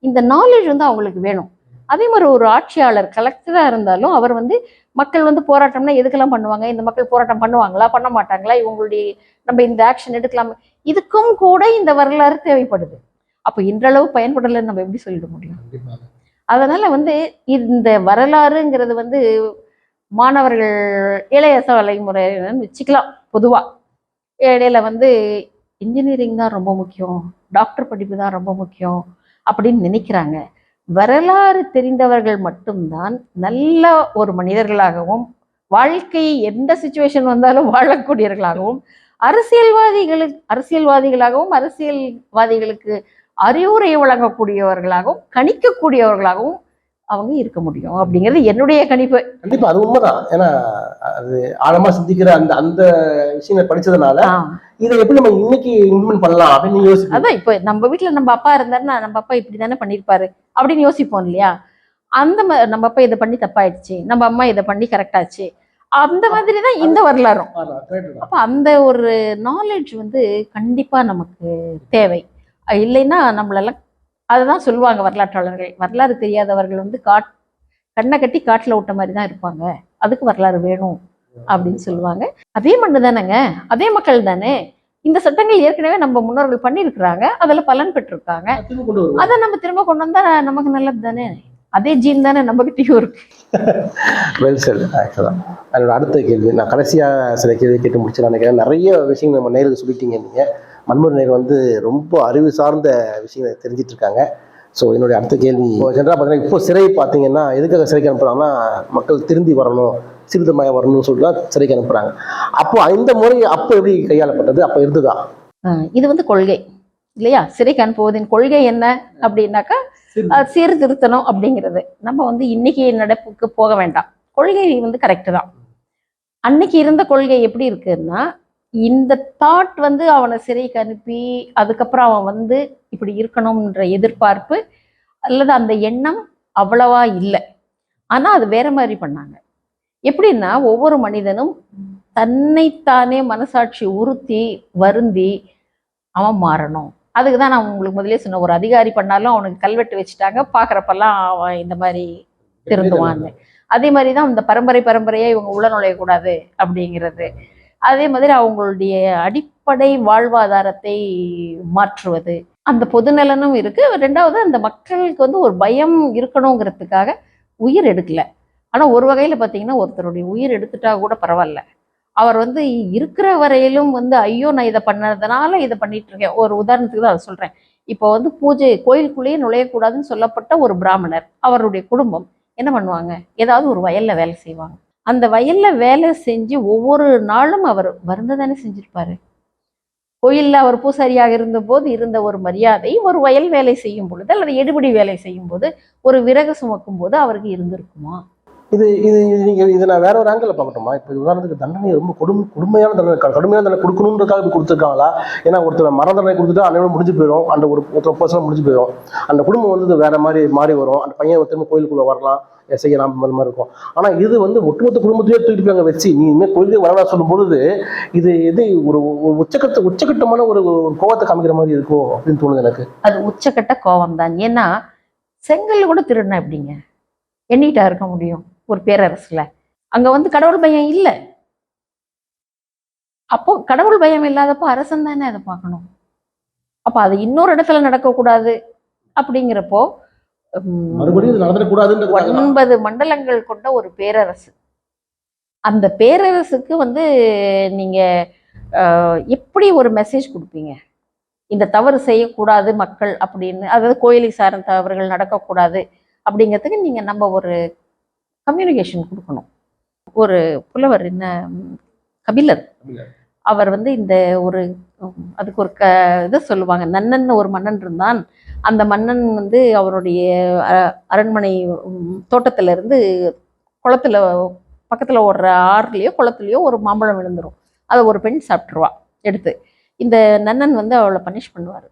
இந்த நாலேஜ் வந்து அவங்களுக்கு வேணும். அதே மாதிரி ஒரு ஆட்சியாளர் கலெக்டரா இருந்தாலும் அவர் வந்து மக்கள் வந்து போராட்டம்னா எதுக்கெல்லாம் பண்ணுவாங்க, இந்த மக்கள் போராட்டம் பண்ணுவாங்களா பண்ண மாட்டாங்களா, இவங்களுடைய நம்ம இந்த ஆக்ஷன் எடுக்கலாம், இதுக்கும் கூட இந்த வரலாறு தேவைப்படுது. அப்போ இன்றளவு பயன்படலைன்னு நம்ம எப்படி சொல்லிட முடியும்? அதனால வந்து இந்த வரலாறுங்கிறது வந்து மாணவர்கள் இளைய தலைமுறைன்னு வச்சுக்கலாம். பொதுவா இடையில வந்து இன்ஜினியரிங் தான் ரொம்ப முக்கியம், டாக்டர் படிப்பு தான் ரொம்ப முக்கியம் அப்படின்னு நினைக்கிறாங்க. வரலாறு தெரிந்தவர்கள் மட்டும்தான் நல்ல ஒரு மனிதர்களாகவும் வாழ்க்கை எந்த சுச்சுவேஷன் வந்தாலும் வாழக்கூடியவர்களாகவும் அரசியல்வாதிகளாகவும் அரசியல்வாதிகளுக்கு அறிவுரை வழங்கக்கூடியவர்களாகவும் கணிக்கக்கூடியவர்களாகவும் அவங்க இருக்க முடியும் அப்படிங்கிறது என்னுடைய கணிப்பு. கண்டிப்பா அது உண்மைதான். ஏன்னா அது ஆழமா சிந்திக்கிற அந்த அந்த விஷயங்களை படிச்சதுனால இதை எப்படி நம்ம இன்னைக்கு இம்ப்ளிமெண்ட் பண்ணலாம் அப்படின்னு யோசிப்போம். அதான் இப்போ நம்ம வீட்டுல நம்ம அப்பா இருந்தாருன்னா நம்ம அப்பா இப்படி தானே பண்ணிருப்பாரு அப்படின்னு யோசிப்போம் இல்லையா? அந்த நம்ம அப்பா இதை பண்ணி தப்பாயிடுச்சு, நம்ம அம்மா இதை பண்ணி கரெக்டாச்சு, அந்த மாதிரிதான் இந்த வரலாறும். அப்ப அந்த ஒரு நாலேஜ் வந்து கண்டிப்பா நமக்கு தேவை. இல்லைன்னா நம்மளெல்லாம் அதுதான் சொல்லுவாங்க வரலாற்றாளர்கள், வரலாறு தெரியாதவர்கள் வந்து கண்ணை கட்டி காட்டுல விட்ட மாதிரி தான் இருப்பாங்க, அதுக்கு வரலாறு வேணும் அப்படின்னு சொல்லுவாங்க. அதே மண்ணு தானேங்க, அதே மக்கள் தானே. இந்த சட்டங்கள் ஏற்கனவே நம்ம முன்னோர்கள் பண்ணியிருக்கிறாங்க, அதில் பலன் பெற்றிருக்காங்க, அதை நம்ம திரும்ப கொண்டு வந்தா நமக்கு நல்லது தானே. அதே ஜீன் தானே நம்ம கிட்டயும் இருக்கு. Well sir. அதோட அடுத்த கேள்வி நான் கடைசியா சில கேள்வி கேட்டு முடிச்சு நினைக்கிறேன். நிறைய விஷயங்கள் நம்ம நேருக்கு சொல்லிட்டீங்க. நீங்க மண்முறை நேர் வந்து ரொம்ப அறிவு சார்ந்த விஷயங்களை தெரிஞ்சிட்டு இருக்காங்க. ஸோ என்னுடைய அடுத்த கேள்வி ஜென்ரலாக பார்த்தீங்கன்னா இப்போ சிறை பார்த்தீங்கன்னா எதுக்காக சிறைக்கு அனுப்புறாங்கன்னா மக்கள் திருந்தி வரணும் சிறுதமாய வரணும்னு சொல்லிட்டு தான் சிறைக்கு அனுப்புறாங்க. அப்போ இந்த முறை அப்போ எப்படி கையாளப்பட்டது, அப்போ இருந்துதா? இது வந்து கொள்கை இல்லையா? சிறைக்கு அனுப்புவதின் கொள்கை என்ன அப்படின்னாக்கா சீர்திருத்தணும் அப்படிங்கிறது. நம்ம வந்து இன்னைக்கு நடப்புக்கு போக வேண்டாம், கொள்கை வந்து கரெக்டு தான். அன்னைக்கு இருந்த கொள்கை எப்படி இருக்குன்னா இந்த தாட் வந்து அவனை சிறைக்கு அனுப்பி அதுக்கப்புறம் அவன் வந்து இப்படி இருக்கணும்ன்ற எதிர்பார்ப்பு அல்லது அந்த எண்ணம் அவ்வளவா இல்லை. ஆனா அது வேற மாதிரி பண்ணாங்க. எப்படின்னா ஒவ்வொரு மனிதனும் தன்னைத்தானே மனசாட்சி உறுத்தி வருந்தி அவன் மாறணும். அதுக்கு தான் நான் உங்களுக்கு முதலே சொன்ன, ஒரு அதிகாரி பண்ணாலும் அவனுக்கு கல்வெட்டு வச்சுட்டாங்க, பார்க்குறப்பெல்லாம் அவன் இந்த மாதிரி திருந்துவான்னு. அதே மாதிரி தான் இந்த பரம்பரையாக இவங்க உள்ள நுழையக்கூடாது அப்படிங்கிறது. அதே மாதிரி அவங்களுடைய அடிப்படை வாழ்வாதாரத்தை மாற்றுவது, அந்த பொதுநலனும் இருக்கு. ரெண்டாவது அந்த மக்களுக்கு வந்து ஒரு பயம் இருக்கணுங்கிறதுக்காக உயிர் எடுக்கல. ஆனால் ஒரு வகையில் பார்த்தீங்கன்னா ஒருத்தருடைய உயிர் எடுத்துட்டா கூட பரவாயில்ல, அவர் வந்து இருக்கிற வரையிலும் வந்து ஐயோ நான் இதை பண்ணதுனால இதை பண்ணிட்டு இருக்கேன். ஒரு உதாரணத்துக்கு தான் அதை சொல்றேன். இப்போ வந்து பூஜை கோயிலுக்குள்ளேயே நுழையக்கூடாதுன்னு சொல்லப்பட்ட ஒரு பிராமணர், அவருடைய குடும்பம் என்ன பண்ணுவாங்க, ஏதாவது ஒரு வயல்ல வேலை செய்வாங்க. அந்த வயல்ல வேலை செஞ்சு ஒவ்வொரு நாளும் அவர் வருந்ததானே செஞ்சிருப்பாரு. கோயில்ல அவர் பூசாரியாக இருந்தபோது இருந்த ஒரு மரியாதை ஒரு வயல் வேலை செய்யும் பொழுது அல்லது எடுபடி வேலை செய்யும் போது ஒரு விறகு சுமக்கும் போது அவருக்கு இருந்திருக்குமா? இது இது இதை நான் வேற ஒரு ஆங்கிள் பார்க்கட்டுமா? இப்போ உதாரணத்துக்கு தண்டனை ரொம்ப கொடுமையான தண்டனை, கடுமையான தண்டனை கொடுக்கணுன்றதுக்காக இப்படி கொடுத்துருக்காங்களா? ஏன்னா ஒருத்தர் மரண தண்டனை கொடுத்துட்டா அன்னையோட முடிஞ்சு போயிடும், அந்த ஒரு பர்சனாக முடிஞ்சு போயிடும். அந்த குடும்பம் வந்து வேற மாதிரி மாறி வரும், அந்த பையன் திரும்ப கோயிலுக்குள்ள வரலாம், செய்யலாம், அந்த மாதிரி இருக்கும். ஆனால் இது வந்து ஒட்டுமொத்த குடும்பத்திலேயே தூக்கிட்டு போய் அங்கே வச்சு நீ இனிமேல் கோயிலுக்கு வரலாம் சொல்லும் பொழுது இது எது ஒரு உச்சகட்டமான ஒரு கோவத்தை காமிக்கிற மாதிரி இருக்கும் அப்படின்னு தோணுது எனக்கு. அது உச்சக்கட்ட கோபம் தான். ஏன்னா செங்கல் கூட திருடினா எப்படிங்க எண்ணிட்டா இருக்க முடியும் ஒரு பேரரசுல? அங்க வந்து கடவுள் பயம் இல்லை. அப்போ கடவுள் பயம் இல்லாதப்போ அரசன் தானே அதை பார்க்கணும். அப்ப அது இன்னொரு இடத்துல நடக்கக்கூடாது அப்படிங்கிறப்போ மறுபடியும் இது நடந்துடக்கூடாதுன்னு 9 மண்டலங்கள் கொண்ட ஒரு பேரரசு. அந்த பேரரசுக்கு வந்து நீங்க எப்படி ஒரு மெசேஜ் கொடுப்பீங்க? இந்த தவறு செய்யக்கூடாது மக்கள் அப்படின்னு, அதாவது கோயிலை சார்ந்த தவறுகள் நடக்கக்கூடாது அப்படிங்கிறதுக்கு நீங்க நம்ம ஒரு கம்யூனிகேஷன் கொடுக்கணும். ஒரு புலவர் என்ன கபிலர், அவர் வந்து இந்த ஒரு அதுக்கு ஒரு இதை சொல்லுவாங்க, நன்னன் ஒரு மன்னன் இருந்தான். அந்த மன்னன் வந்து அவருடைய அரண்மனை தோட்டத்துல இருந்து குளத்துல பக்கத்துல ஓடுற ஆறுலயோ குளத்துலயோ ஒரு மாம்பழம் விழுந்துரும். அதை ஒரு பெண் சாப்பிட்டுருவா எடுத்து. இந்த நன்னன் வந்து அவளை பனிஷ் பண்ணுவார்,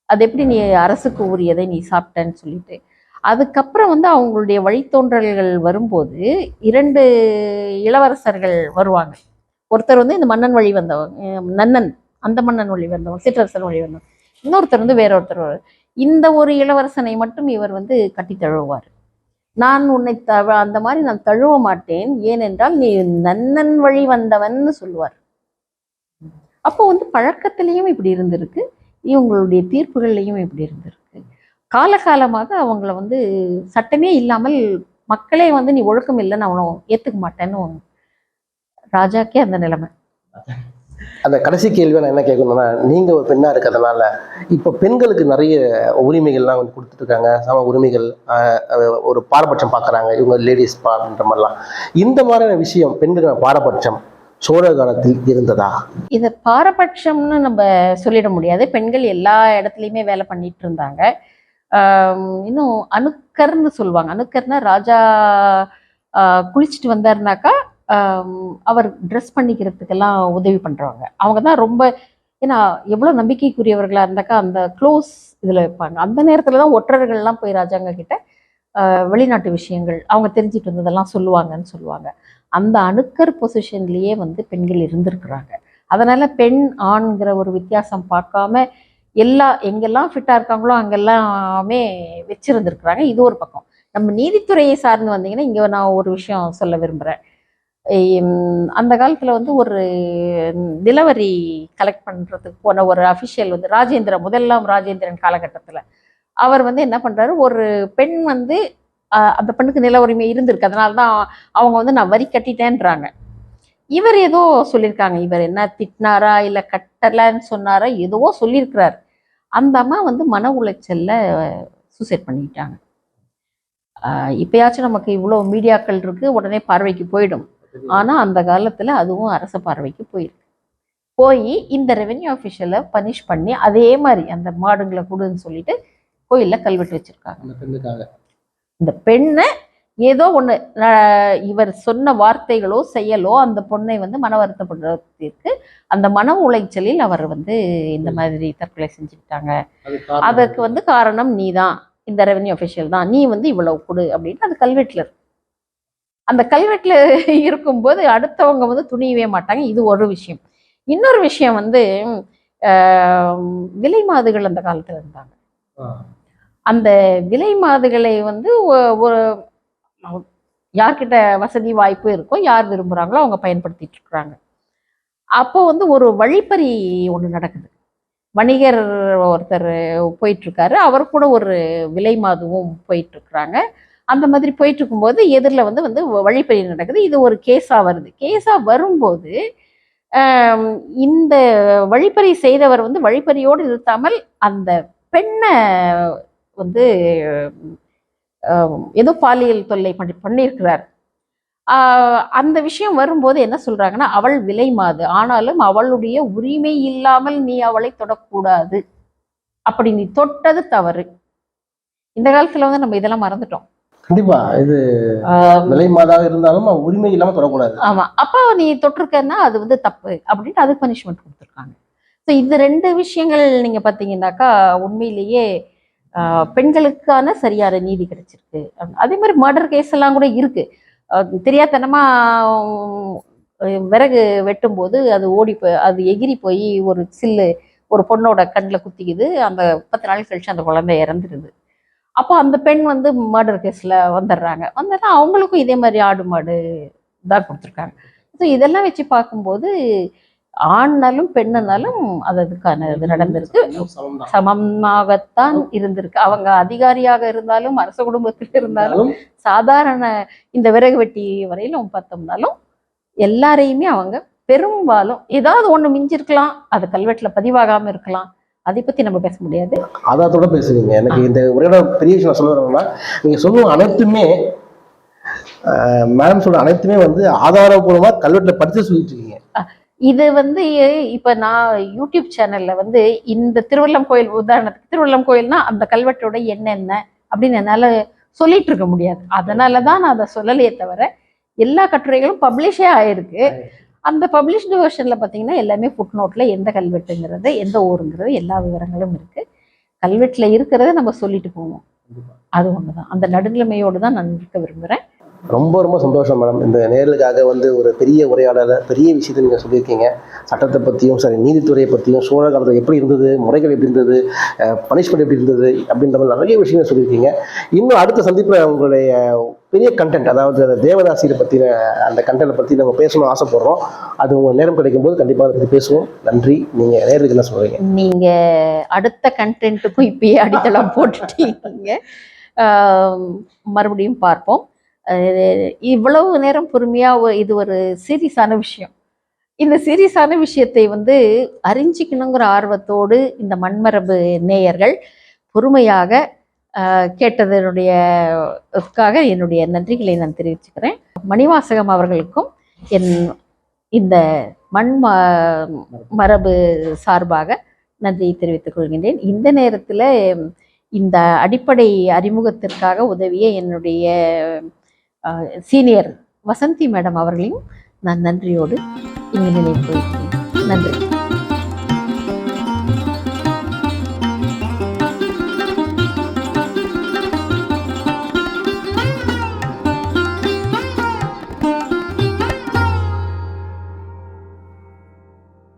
அது எப்படி நீ அரசுக்கு உரியதை நீ சாப்பிட்டேன்னு சொல்லிட்டு. அதுக்கப்புறம் வந்து அவங்களுடைய வழித்தோன்றல்கள் வரும்போது 2 இளவரசர்கள் வருவாங்க. ஒருத்தர் வந்து இந்த மன்னன் வழி வந்தவங்க, நன்னன் அந்த மன்னன் வழி வந்தவங்க, சிற்றரசன் வழி வந்தவங்க. இன்னொருத்தர் வந்து வேற ஒருத்தர். இந்த ஒரு இளவரசனை மட்டும் இவர் வந்து கட்டி தழுவார். நான் உன்னை அந்த மாதிரி நான் தழுவ மாட்டேன், ஏனென்றால் நீ நன்னன் வழி வந்தவன்னு சொல்லுவார். அப்போ வந்து பழக்கத்திலையும் இப்படி இருந்திருக்கு, இவங்களுடைய தீர்ப்புகள்லையும் இப்படி இருந்திருக்கு. காலகாலமாக அவங்கள வந்து சட்டமே இல்லாமல் மக்களே வந்து நீ ஒழுக்கம் இல்லைன்னு அவனை ஏத்துக்க மாட்டேன்னு ராஜாக்கே அந்த நிலைமை. அந்த கடைசி கேள்வியை நான் என்ன கேட்கணும்னா, நீங்க ஒரு பெண்ணா இருக்கிறதுனால இப்போ பெண்களுக்கு நிறைய உரிமைகள்லாம் வந்து கொடுத்துட்டு இருக்காங்க, சம உரிமைகள், ஒரு பாரபட்சம் பார்க்குறாங்க, இவங்க லேடிஸ் அப்படின்ற மாதிரிலாம். இந்த மாதிரியான விஷயம் பெண்களுக்கு பாரபட்சம் சோழ காலத்தில் இருந்ததா? இது பாரபட்சம்னு நம்ம சொல்லிட முடியாது. பெண்கள் எல்லா இடத்துலையுமே வேலை பண்ணிட்டு இருந்தாங்க. இன்னும் அணுக்கர்னு சொல்லுவாங்க. அணுக்கர்னா ராஜா குளிச்சுட்டு வந்தாருனாக்கா அவர் ட்ரெஸ் பண்ணிக்கிறதுக்கெல்லாம் உதவி பண்றவங்க. அவங்க தான் ரொம்ப, ஏன்னா எவ்வளோ நம்பிக்கைக்குரியவர்களா இருந்தாக்கா அந்த க்ளோஸ் இதில் வைப்பாங்க. அந்த நேரத்தில் தான் ஒற்றர்கள்லாம் போய் ராஜாங்க கிட்ட வெளிநாட்டு விஷயங்கள் அவங்க தெரிஞ்சுட்டு வந்ததெல்லாம் சொல்லுவாங்கன்னு சொல்லுவாங்க. அந்த அணுக்கர் பொசிஷன்லேயே வந்து பெண்கள் இருந்திருக்கிறாங்க. அதனால பெண் ஆண்கிற ஒரு வித்தியாசம் பார்க்காம எங்கெல்லாம் ஃபிட்டாக இருக்காங்களோ அங்கெல்லாமே வச்சிருந்துருக்குறாங்க. இது ஒரு பக்கம். நம்ம நீதித்துறையை சார்ந்து வந்தீங்கன்னா இங்கே நான் ஒரு விஷயம் சொல்ல விரும்புகிறேன். அந்த காலத்தில் வந்து ஒரு நிலவரி கலெக்ட் பண்ணுறதுக்கு போன ஒரு அஃபிஷியல் வந்து முதலாம் ராஜேந்திரன் காலகட்டத்தில் அவர் வந்து என்ன பண்ணுறாரு, ஒரு பெண் வந்து அந்த பெண்ணுக்கு நில உரிமை இருந்திருக்கு, அதனால தான் அவங்க வந்து நான் வரி கட்டிட்டேன்றாங்க. இவர் ஏதோ சொல்லியிருக்காங்க, இவர் என்ன திட்டினாரா இல்லை கட்டலைன்னு சொன்னாரா, ஏதோ சொல்லியிருக்கிறார். அந்த அம்மா வந்து மன உளைச்சல்ல சூசைட் பண்ணிக்கிட்டாங்க. இப்பயாச்சும் நமக்கு இவ்வளோ மீடியாக்கள் இருக்கு, உடனே பார்வைக்கு போயிடும். ஆனால் அந்த காலத்தில் அதுவும் அரச பார்வைக்கு போயிருக்கு. போய் இந்த ரெவென்யூ ஆஃபீஷியலை பனிஷ் பண்ணி அதே மாதிரி அந்த மாடுங்களை கொடுன்னு சொல்லிட்டு கோயிலில் கல்வெட்டு வச்சிருக்காங்க. இந்த பெண்ணை ஏதோ ஒன்று இவர் சொன்ன வார்த்தைகளோ செயலோ அந்த பொண்ணை வந்து மன வருத்தப்படுறதுக்கு அந்த மன உளைச்சலில் அவர் வந்து இந்த மாதிரி தற்கொலை செஞ்சுக்கிட்டாங்க. அதற்கு வந்து காரணம் நீ தான், இந்த ரெவென்யூ அஃபிஷியல் தான், நீ வந்து இவ்வளவு கொடு அப்படின்னு அது கல்வெட்டில் இருக்கு. அந்த கல்வெட்டில் இருக்கும்போது அடுத்தவங்க வந்து துணியவே மாட்டாங்க. இது ஒரு விஷயம். இன்னொரு விஷயம் வந்து விலை மாதுகள் அந்த காலத்தில் இருந்தாங்க. அந்த விலை மாதுகளை வந்து ஒரு யார்கிட்ட வசதி வாய்ப்பு இருக்கோ, யார் விரும்புகிறாங்களோ அவங்க பயன்படுத்திட்டு இருக்கிறாங்க. அப்போ வந்து ஒரு வழிப்பறி ஒன்று நடக்குது. வணிகர் ஒருத்தர் போயிட்டுருக்காரு, அவர் கூட ஒரு விலை மாதுவும் போயிட்டுருக்குறாங்க. அந்த மாதிரி போயிட்டு இருக்கும்போது எதிரில் வந்து வழிப்பறி நடக்குது. இது ஒரு கேஸாக வருது. கேஸாக வரும்போது இந்த வழிப்பறி செய்தவர் வந்து வழிப்பறியோடு நிறுத்தாமல் அந்த பெண்ணை வந்து ஏதோ பாலியல் தொல்லை பண்ணியிருக்கிறார். அந்த விஷயம் வரும்போது என்ன சொல்றாங்கன்னா, அவள் விலை மாது, ஆனாலும் அவளுடைய உரிமை இல்லாமல் நீ அவளை தொடக்கூடாது, அப்படி நீ தொட்டது தவறு. இந்த காலத்துல வந்து நம்ம இதெல்லாம் மறந்துட்டோம். கண்டிப்பா இது விலை மாதாக இருந்தாலும் உரிமை இல்லாம தொடக்கூடாது. ஆமா, அப்போ நீ தொட்டிருக்கன்னா அது வந்து தப்பு அப்படின்ட்டு அதுக்கு பனிஷ்மெண்ட் கொடுத்துருக்காங்க. ஸோ இந்த ரெண்டு விஷயங்கள் நீங்க பார்த்தீங்கன்னாக்கா உண்மையிலேயே பெண்களுக்கான சரியான நீதி கிடைச்சிருக்கு. அதே மாதிரி மர்டர் கேஸ் எல்லாம் கூட இருக்கு. தெரியாதனமா விறகு வெட்டும் போது அது அது எகிரி போய் ஒரு சில்லு ஒரு பொண்ணோட கண்ணில் குத்திக்குது. அந்த 10 நாள் கழிச்சு அந்த குழந்தை இறந்துருது. அப்போ அந்த பெண் வந்து மர்டர் கேஸ்ல வந்துடுறாங்க. அவங்களுக்கும் இதே மாதிரி ஆடு மாடு தான் கொடுத்துருக்காங்க. ஸோ இதெல்லாம் வச்சு பார்க்கும்போது ஆண்னாலும் பெண்ணுனாலும் அதுக்கான இது நடந்திருக்கு. சமமாகத்தான் இருந்திருக்கு. அவங்க அதிகாரியாக இருந்தாலும் அரச குடும்பத்தில் இருந்தாலும் சாதாரண இந்த விறகு வெட்டி வரையிலும் பார்த்தோம்னாலும் எல்லாரையுமே அவங்க பெரும்பாலும் ஏதாவது ஒண்ணு மிஞ்சிருக்கலாம், அது கல்வெட்டுல பதிவாகாம இருக்கலாம், அதை பத்தி நம்ம பேச முடியாது. ஆதாரத்தோட பேசுறீங்க. எனக்கு இந்த உரையோட பெரிய விஷயம் நான் சொல்ல வரேன்னா, நீங்க சொல்லுவோம் அனைத்துமே மேடம் சொல்ற அனைத்துமே வந்து ஆதாரபூர்வமா கல்வெட்டுல படிச்சு சொல்லிட்டு இருக்கீங்க. இது வந்து இப்ப நான் யூடியூப் சேனல்ல வந்து இந்த திருவல்லம் கோயில் உதாரணத்துக்கு திருவல்லம் கோயில்னா அந்த கல்வெட்டோட என்ன அப்படின்னு என்னால சொல்லிட்டு இருக்க முடியாது. அதனாலதான் நான் அதை சொல்லலையே தவிர எல்லா கட்டுரைகளும் பப்ளிஷே ஆயிருக்கு. அந்த பப்ளிஷ்டு வெர்ஷன்ல பாத்தீங்கன்னா எல்லாமே ஃபுட் நோட்ல எந்த கல்வெட்டுங்கிறது எந்த ஊருங்கிறது எல்லா விவரங்களும் இருக்கு. கல்வெட்டுல இருக்கிறத நம்ம சொல்லிட்டு போவோம். அது ஒண்ணுதான். அந்த நடுநிலைமையோடு தான் நான் இருக்க விரும்புறேன். ரொம்ப ரொம்ப சந்தோஷம் மேடம். இந்த நேரலுக்காக வந்து ஒரு பெரிய உரையாடலை பெரிய விஷயத்தை நீங்கள் சொல்லியிருக்கீங்க. சட்டத்தை பற்றியும் சரி, நீதித்துறையை பற்றியும், சோழ காலத்தில் எப்படி இருந்தது, முறைகள் எப்படி இருந்தது, பனிஷ்மெண்ட் எப்படி இருந்தது அப்படின்ற மாதிரி நிறைய விஷயங்கள் சொல்லியிருக்கீங்க. இன்னும் அடுத்த சந்திப்பில் உங்களுடைய பெரிய கண்டென்ட், அதாவது தேவதாசியை பற்றின அந்த கண்டென்ட்டை பற்றி நம்ம பேசணும்னு ஆசைப்படுறோம். அது உங்கள் நேரம் கிடைக்கும் போது கண்டிப்பாக அதை பற்றி பேசுவோம். நன்றி. நீங்கள் நேருக்கு என்ன சொல்கிறீங்க? நீங்கள் அடுத்த கண்டென்ட்டுக்கும் இப்பயே அடித்தளம் போட்டுட்டீங்க. மறுபடியும் பார்ப்போம். இவ்வளவு நேரம் பொறுமையா இது ஒரு சீரியஸான விஷயம். இந்த சீரியஸான விஷயத்தை வந்து அறிஞ்சிக்கணுங்கிற ஆர்வத்தோடு இந்த மண்மரபு நேயர்கள் பொறுமையாக கேட்டதனுடைய என்னுடைய நன்றிகளை நான் தெரிவிச்சுக்கிறேன். மணிவாசகம் அவர்களுக்கும் இந்த மரபு சார்பாக நன்றியை தெரிவித்துக் கொள்கின்றேன். இந்த நேரத்தில் இந்த அடிப்படை அறிமுகத்திற்காக உதவிய என்னுடைய சீனியர் வசந்தி மேடம் அவர்களையும் நான் நன்றியோடு இங்கு நினைவு கொள்கிறேன். நன்றி.